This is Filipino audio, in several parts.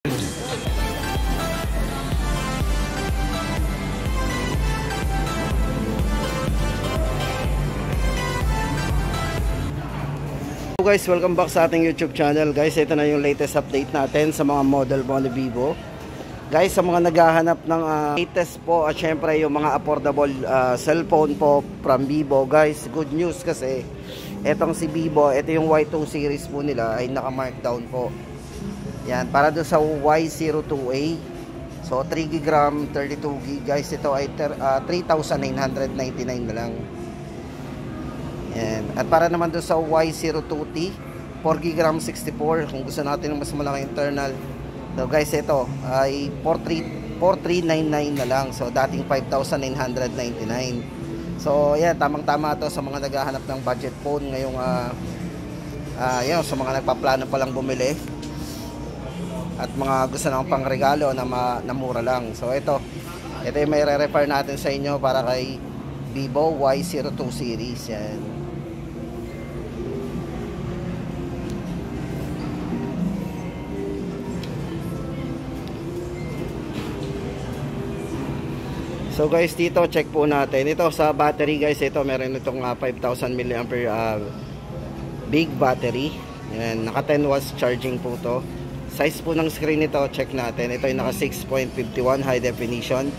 So guys, welcome back sa ating YouTube channel. Guys, ito na yung latest update natin sa mga model po ni Vivo. Guys, sa mga naghahanap ng latest po at syempre yung mga affordable cellphone po from Vivo. Guys, good news kasi etong si Vivo, ito yung Y2 series po nila ay naka-markdown po. Yan, para doon sa Y02A. So 3GB RAM, 32GB. Guys, ito ay 3,999 na lang. Yan. At para naman doon sa Y02T, 4GB RAM 64 kung gusto natin ng mas malaki internal. So guys, ito ay 4,399 na lang. So dating 5,999. So yan, tamang-tama to sa mga naghahanap ng budget phone ngayong yan, sa mga nagpaplano pa lang bumili at mga gusto ng pangregalo na mura lang. So ito yung may re-refer natin sa inyo para kay Vivo Y02 series. Yan. So guys, dito check po natin. Ito sa battery guys, ito meron itong 5,000 mAh big battery. Yan, naka 10 watts charging po to. Size po ng screen nito, check natin. Ito ay naka 6.51 high definition.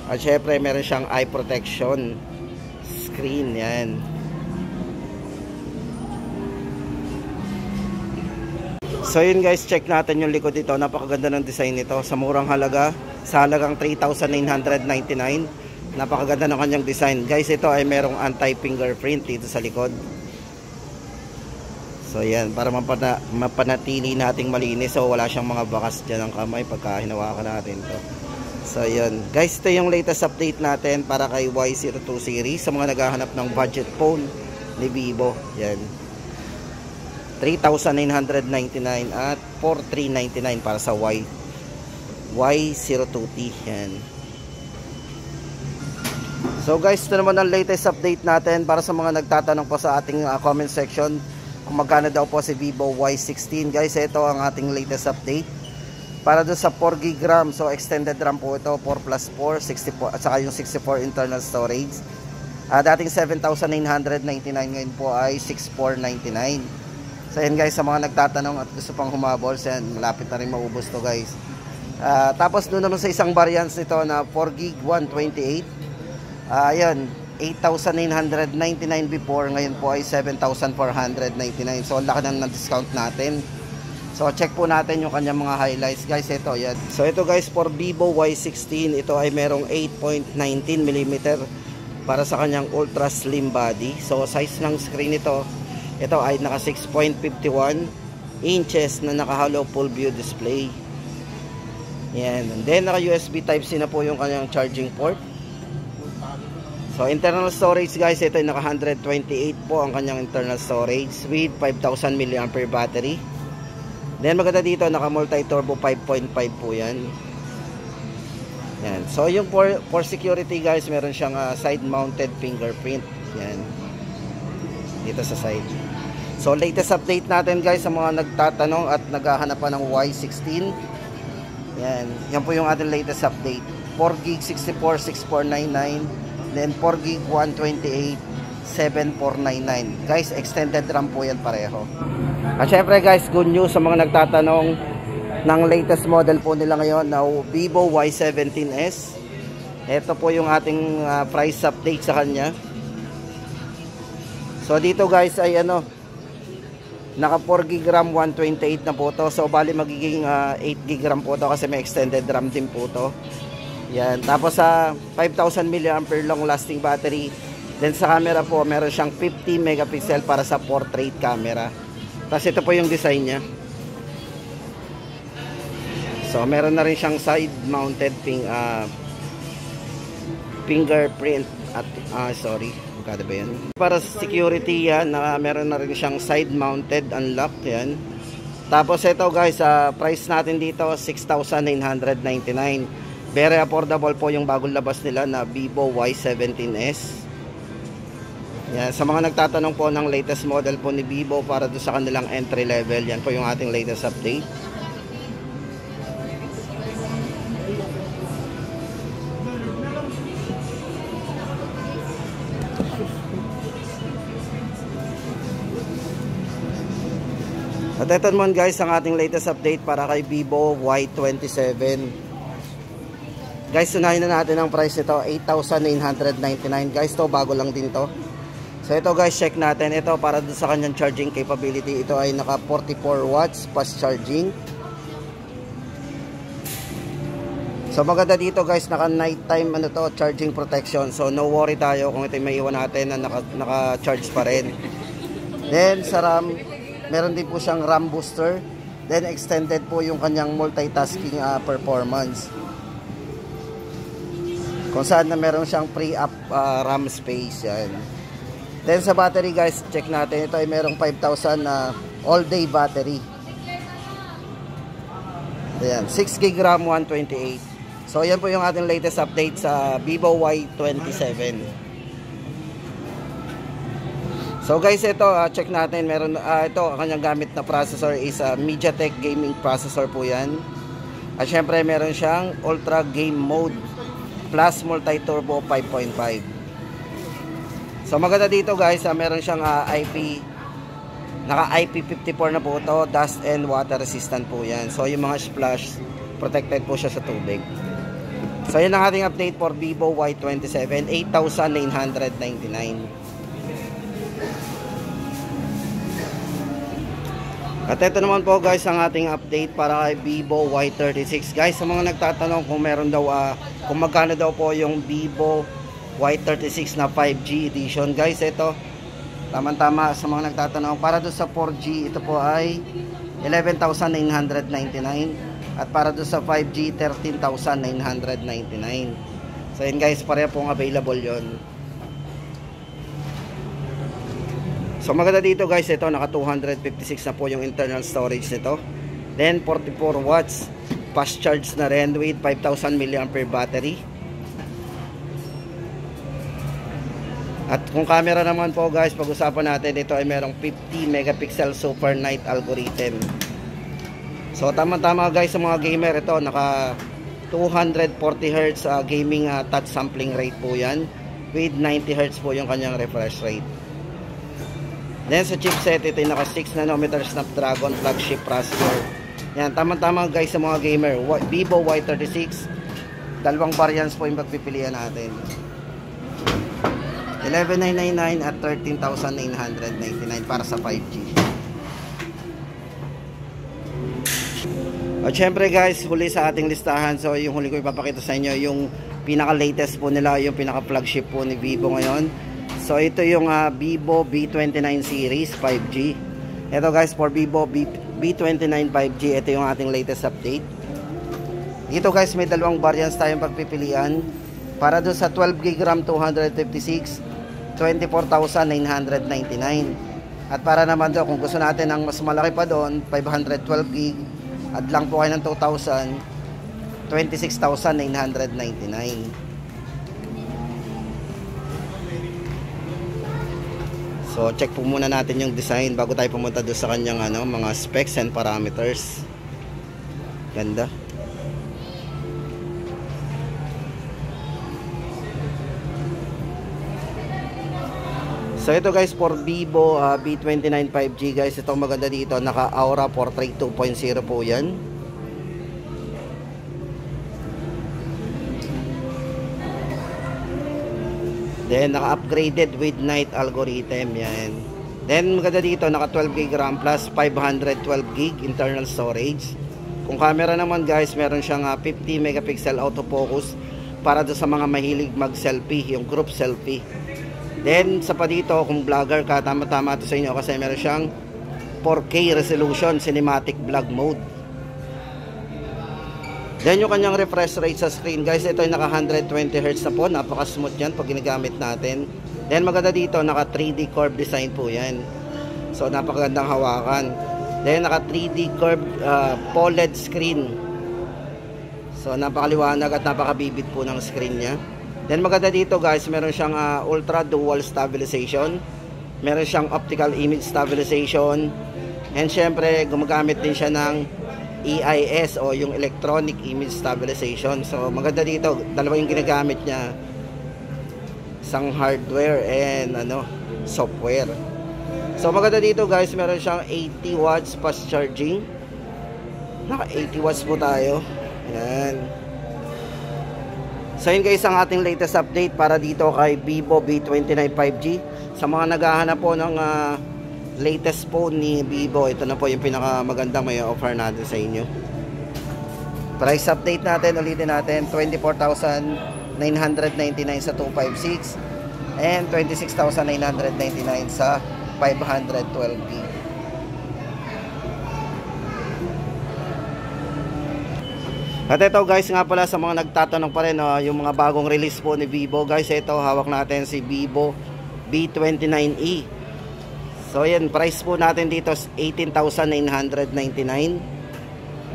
At syempre meron siyang eye protection screen. Yan. So yun guys, check natin yung likod nito. Napakaganda ng design nito. Sa murang halaga, sa halagang 3,999. Napakaganda ng kanyang design. Guys, ito ay merong anti-fingerprint dito sa likod. So yan, para mapanatili nating malinis. So wala siyang mga bakas dyan ng kamay pagka hinawakan natin to. So yan. Guys, ito yung latest update natin para kay Y02 series. Sa mga naghahanap ng budget phone ni Vivo. Yan. 3,999 at 4,399 para sa Y02T. Yan. So guys, ito naman ang latest update natin para sa mga nagtatanong po sa ating comment section kung magkano daw po si Vivo Y16. Guys, ito ang ating latest update para doon sa 4GB RAM. So extended RAM po ito, 4+4, 64 at saka yung 64 internal storage. Dating 7,999, ngayon po ay 6,499. So yan guys, sa mga nagtatanong at gusto pang humabol, yan, malapit na rin maubos to guys. Tapos doon naman sa isang variants nito na 4GB 128. Ayun, 8,999 before, ngayon po ay 7,499. So laki na ng discount natin. So check po natin yung kanyang mga highlights guys. Ito yan. So ito guys, for Vivo Y16, ito ay merong 8.19mm para sa kanyang ultra slim body. So size ng screen ito ay naka 6.51 inches na naka hollow full view display. Yan. And then naka USB Type-C na po yung kanyang charging port. So internal storage guys, ito ay naka 128 po ang kanyang internal storage with 5,000 mAh battery. Then maganda dito, naka multi turbo 5.5 po yan. Yan. So yung for security guys, meron siyang side mounted fingerprint. Yan. Dito sa side. So latest update natin guys sa mga nagtatanong at naghahanap pa ng Y16. Yan. Yan po yung ating latest update. 4GB 64 6499. Then 4GB 128 7499. Guys, extended RAM po yan pareho. At syempre guys, good news sa mga nagtatanong ng latest model po nila ngayon na Vivo Y17s. Ito po yung ating price update sa kanya. So dito guys ay naka 4GB RAM 128 na po to. So bali magiging 8GB RAM po to kasi may extended RAM din po to. Yan. Tapos sa 5,000 mAh long lasting battery. Then sa camera po, meron siyang 50 megapixel para sa portrait camera. Tapos ito po yung design niya. So meron na rin siyang side mounted fingerprint at sorry, magkano ba yan? Para sa security yan, meron na rin siyang side mounted unlock yan. Tapos ito guys, price natin dito 6,999. Very affordable po yung bagong labas nila na Vivo Y17s. Yan, sa mga nagtatanong po ng latest model po ni Vivo para doon sa kanilang entry level, yan po yung ating latest update. At ito naman guys ang ating latest update para kay Vivo Y27. Guys, unahin na natin ang price nito, 8,999 guys. To bago lang din to. So ito guys, check natin ito para sa kanyang charging capability. Ito ay naka 44 watts fast charging. So maganda dito guys, naka nighttime charging protection. So no worry tayo kung ito may iwan natin na naka-charge pa rin. Then sa RAM, meron din po siyang RAM booster. Then extended po yung kanyang multitasking performance. Kung saan na meron siyang pre-up RAM space yan. Then sa battery guys, check natin. Ito ay merong 5,000 na all-day battery. Ayan, 6 GB RAM, 128. So yan po yung ating latest update sa Vivo Y27. So guys, ito check natin. Meron ito ang kanyang gamit na processor is MediaTek gaming processor po yan. At syempre meron siyang Ultra Game Mode plus Multi-Turbo 5.5. So maganda dito guys, meron siyang naka IP54 na po ito, dust and water resistant po yan. So yung mga splash, protected po siya sa tubig. So yun ang ating update for Vivo Y27, 8,999. At ito naman po guys ang ating update para kay Vivo Y36. Guys, sa mga nagtatanong kung meron daw, kung magkano daw po yung Vivo Y36 na 5G edition. Guys, ito tama-tama sa mga nagtatanong, para doon sa 4G ito po ay 11,999 at para doon sa 5G 13,999. So yun guys, pareho pong available yon. So maganda dito guys, ito naka 256 na po yung internal storage nito. Then 44 watts fast charge na rin with 5,000 mAh battery. At kung camera naman po guys, pag-usapan natin, ito ay merong 50 megapixel super night algorithm. So tama-tama guys sa mga gamer, ito naka 240 Hz gaming touch sampling rate po yan with 90 Hz po yung kanyang refresh rate. Then sa chipset, ito yung naka 6 nanometer Snapdragon flagship processor. Yan, tama-tama guys sa mga gamer. Vivo Y36, dalawang variants po yung pagpipilian natin, 11,999 at 13,999 para sa 5G. At syempre guys, huli sa ating listahan. So yung huli ko ipapakita sa inyo yung pinaka latest po nila, yung pinaka flagship po ni Vivo ngayon. So ito yung Vivo V29 series 5G. Ito guys, for Vivo V29 5G, ito yung ating latest update. Dito guys, may dalawang variants tayong pagpipilian. Para doon sa 12 GB RAM 256, 24,999. At para naman doon, kung gusto natin ng mas malaki pa doon, 512 GB, at lang po kayo ng 2,000, 26,999. So check po muna natin yung design bago tayo pumunta doon sa kanyang mga specs and parameters. Ganda. So ito guys, for Vivo V29 5G guys, ito maganda dito, naka Aura Portrait 2.0 po yan. Then naka upgraded with night algorithm yan. Then maganda dito, naka 12 GB RAM plus 512 GB internal storage. Kung camera naman guys, meron siyang 50 megapixel autofocus para do sa mga mahilig mag selfie, yung group selfie. Then sa pa dito, kung vlogger ka, tama-tama ito sa inyo kasi meron siyang 4K resolution cinematic vlog mode. Then yung kanyang refresh rate sa screen guys, ito ay naka 120 Hz na po, napaka smooth yan pag ginagamit natin. Then maganda dito, naka 3D curve design po yan, so napakagandang hawakan. Then naka 3D curve OLED screen, so napakaliwanag at napakabibid po ng screen nya. Then maganda dito guys, meron siyang ultra dual stabilization, meron siyang optical image stabilization, and syempre gumagamit din siya ng EIS o yung electronic image stabilization. So maganda dito, dalawa yung ginagamit niya, isang hardware and software. So maganda dito guys, meron siyang 80 watts fast charging. Naka 80 watts po tayo. Ayan. So yun guys ang ating latest update para dito kay Vivo V29 5G. Sa mga naghahanap po ng latest phone ni Vivo, ito na po yung pinakamagandang may offer natin sa inyo. Price update natin, ulitin natin, 24,999 sa 256 and 26,999 sa 512GB. At ito guys nga pala sa mga nagtatanong pa rin, yung mga bagong release po ni Vivo guys, ito hawak natin si Vivo V29e. So yan, price po natin dito is 18,999.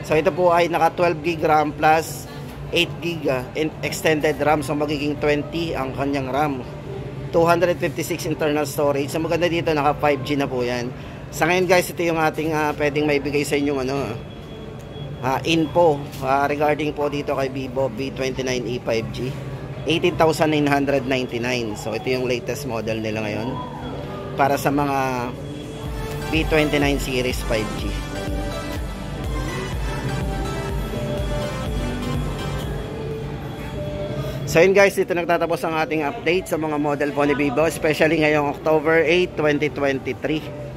So ito po ay naka 12GB RAM plus 8GB extended RAM, so magiging 20 ang kanyang RAM. 256 internal storage. So maganda dito, naka 5G na po yan. Sa ngayon guys, ito yung ating pwedeng maibigay sa inyong info regarding po dito kay Vivo V29e 5G. 18,999. So ito yung latest model nila ngayon para sa mga V29 series 5G. So yun guys, dito nagtatapos ang ating update sa mga model po ni Vivo, especially ngayong October 8, 2023.